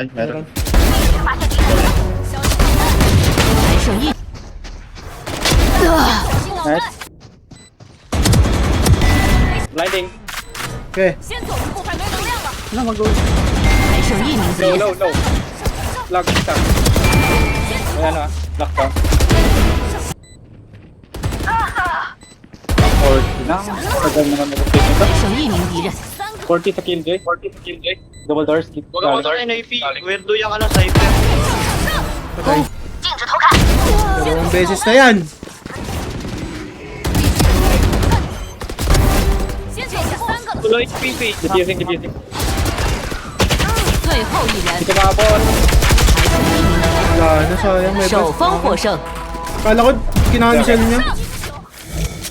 Ay, meron. Nice. Blinding. Okay. 先走一步，快没能量了。 Ano mag-go? 还剩一名敌 Low, 人， low, low. Lock, stuck. Ayan ah. Lock down. 40 lang. Tagal naman mag-update nito. 还剩一名敌人， 40 sa kill, Jay. 40 sa kill, Jay. Double doors. Keep Huwag ako tayo na ipi. Weirdo yung ano, cypher. Patay. Dalawang beses na yan. 先走一步，三个了。 Tuloy PP. Defusing, defusing. 最后一人， Hindi kumabot. 还剩一名敌人， Wala na, sayang may 首方获胜。 Kala ko, kinancel niya.